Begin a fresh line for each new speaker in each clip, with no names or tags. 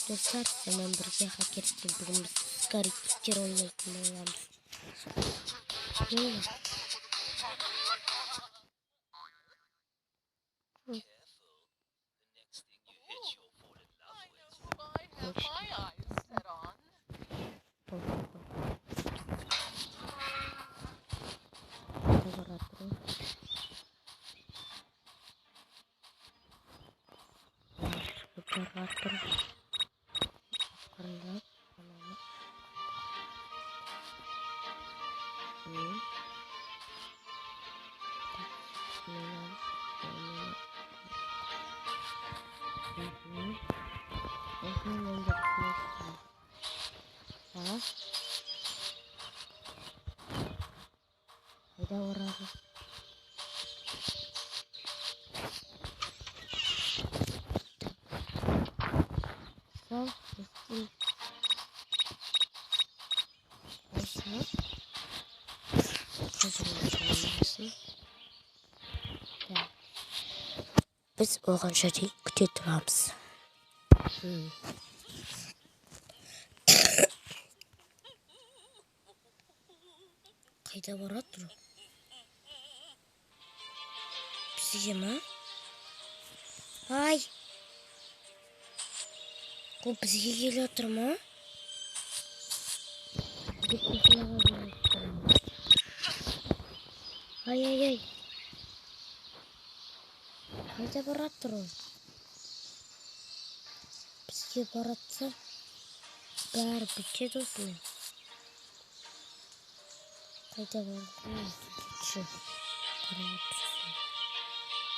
Dostlar hemen birlikte hacker ettim. Bugün biz karikatür oynayalım. Böyle. Ada orang. Sol, kiri. Biz oğlan şöyle kütüyoruz. Kayda var atro. Bizi mi? Ay. Bu bizi geliyor mu? Ay ay ay. Kayda var atro. Bizi baratsa. Ber biçe dostum. Kayda var. Şu.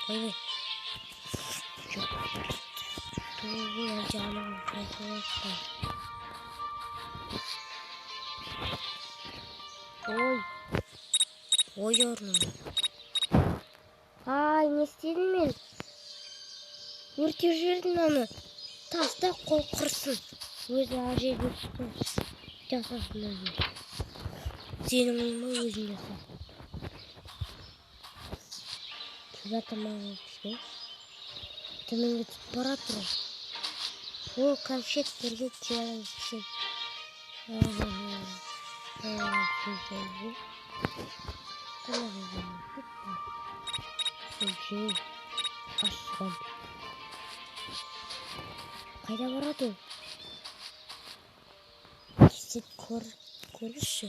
Hayır. Dur canım. Oy. Oy yavrum. Ay ne istedin mi? Yürütürdün onu. Tasta korkursun. Özü acı düştü. Yasasın özü. Senin olma özün yasa. Zaten bana işte. Tamam git para dur. O kavşekleri çiğnen şey. Şey. Aşkım. Kayda varadı. Git korusu.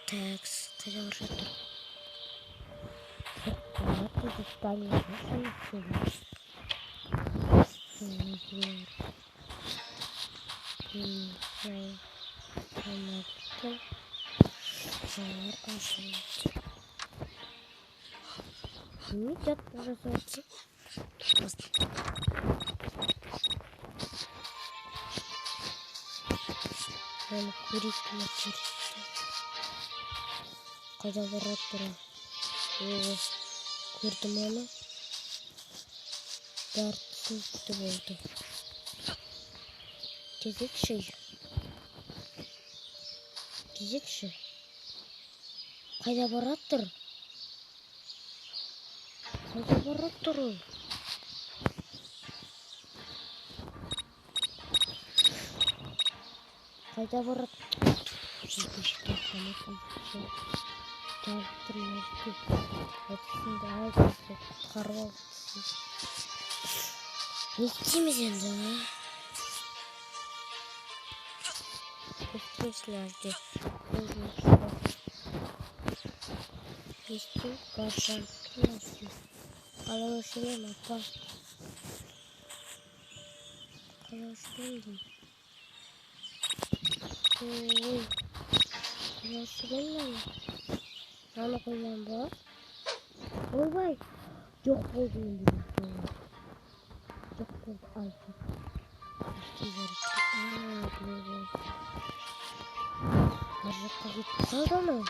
Tax kayda varadı. Artık İspanya nasıl yapıyor? Нет, пожалуйста. Надо курить на курить. Когда ворота его курдумана, дартсın tutup oldu. Gizli şey. Kayda barattır. Kayda barattır. Kayda barattır. Sıkıştı sana konuşuyor. Çarptırmazdı. Hepsini daha güzel. Karvaltısı. Ne içtiğimiz yandı ha? Kutluyorlardı. İşte karşılaştırmazdı. Kalamışlığım apa. Kalamışlığım. Kalamışlığım mı? Sana koyacağım bu. Oy vay. Yok oldum dedim. Yok oldu. Ay çok. Böyle. Harcıkta gitti. Kaldı mı?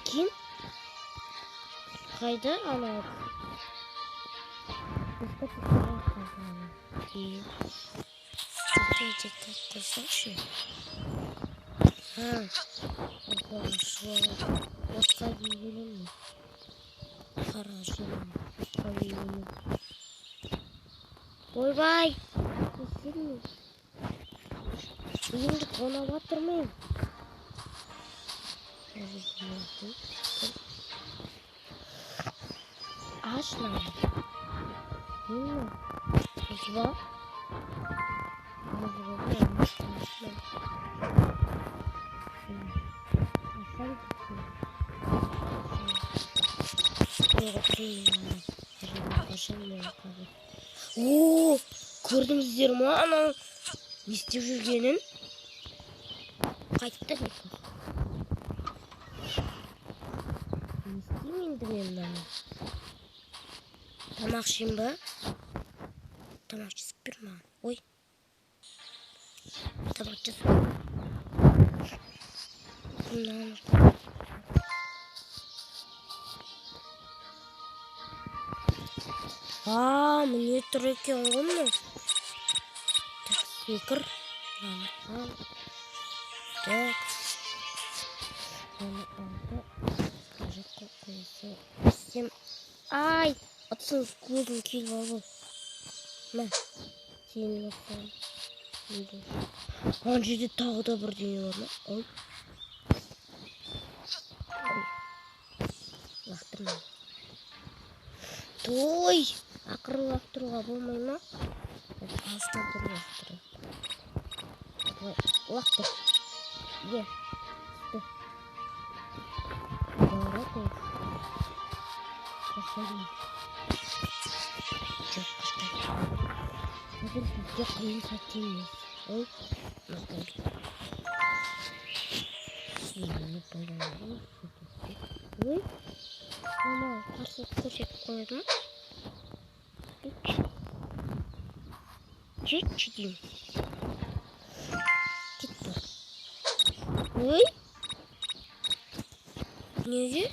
Kim? Kayda ana. Başka bir şey kaldı. İyi. Çok tatlısı şu. Ha. Bakalım şöyle. Başka yiyelim mi? Karajım. Başka yiyelim. Boy bay. Kesin mi? Үйімді тонап жатырмын. Ашла. Ба? О, көрдіңіздер ма анау не істеп жүргенін? Қайтты. Не істеймін енді мен мынаны? Тамақ ішейін ба? Тамақ жасап бер маған. Ой. Тамақ жасап. Міне тұр екен ғой мынау. Секір. Так. Ай, атсың көзім келіп алып. Мә, сенің атсың. Ана жерде тағы да бірдеңе бар ма? Ой. Лақтырма. Той! Ақыры лақтыруға болмай ма? Алыстан тұрып лақтыру. Лақтыр. Е. Түсті. Бара қой. Қашайын. Жоқ, қаштай. Қазір бізде қиын сәт емес. Ой. Сені байланып. Ой. Мама, қарсылық көрсетіп қойды ма? Жетші деймін. Кетті. Ой. Неге?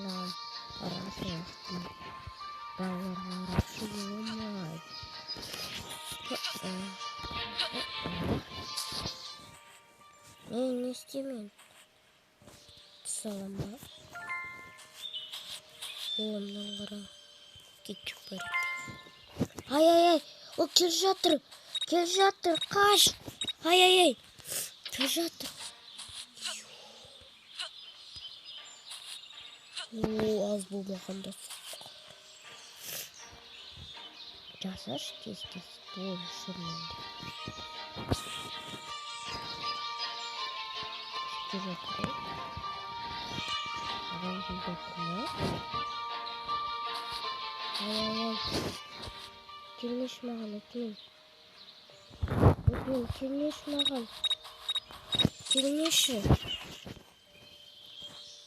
Ой. Қарасы. Қарасы болмай. Не істеймін? Салам ба? Қолымнан қара. Кетіп бар. Ай. О, кел жатыр. Қаш. Ай. Кел жатыр. О, аз болмағанда. Жасаш тез. Ол шырмайды. Кел жатыр. Адам кел жатыр ма? Ай. Келмеш маған өтінем. Келмеш маған. Келмеші.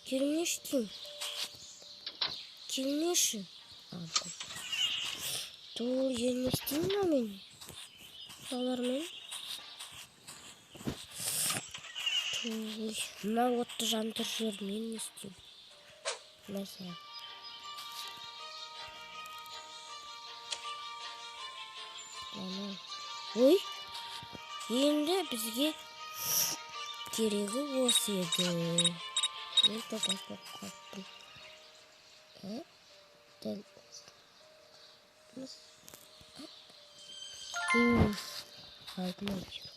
Келмеш дейм. Келмеші. Тұр, елместейін ма мен? Солармен. Тұр, мына отты жандыр жер мен не істейм? Мәселен. Ой, енді бізге керегі осы еді. Мен тоқастап қаттым. Дәл. Алдыма жүр.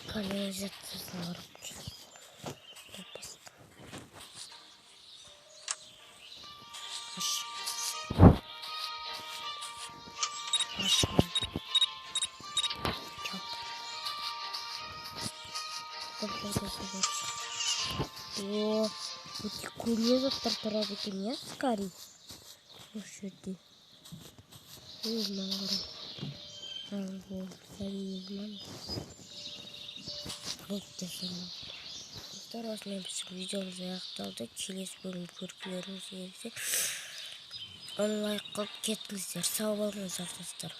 Канализациясын ұрып жүр. О, вот көне заттар тұрады екен, я скорей. Осы жерде. Өзінен қарай. Болды жасамын. Достар, осымен біздің видеомыз аяқталды. Келесі бөлім көргілеріңіз келсе оны лайк қылып кетіңіздер. Сау болыңыздар достар.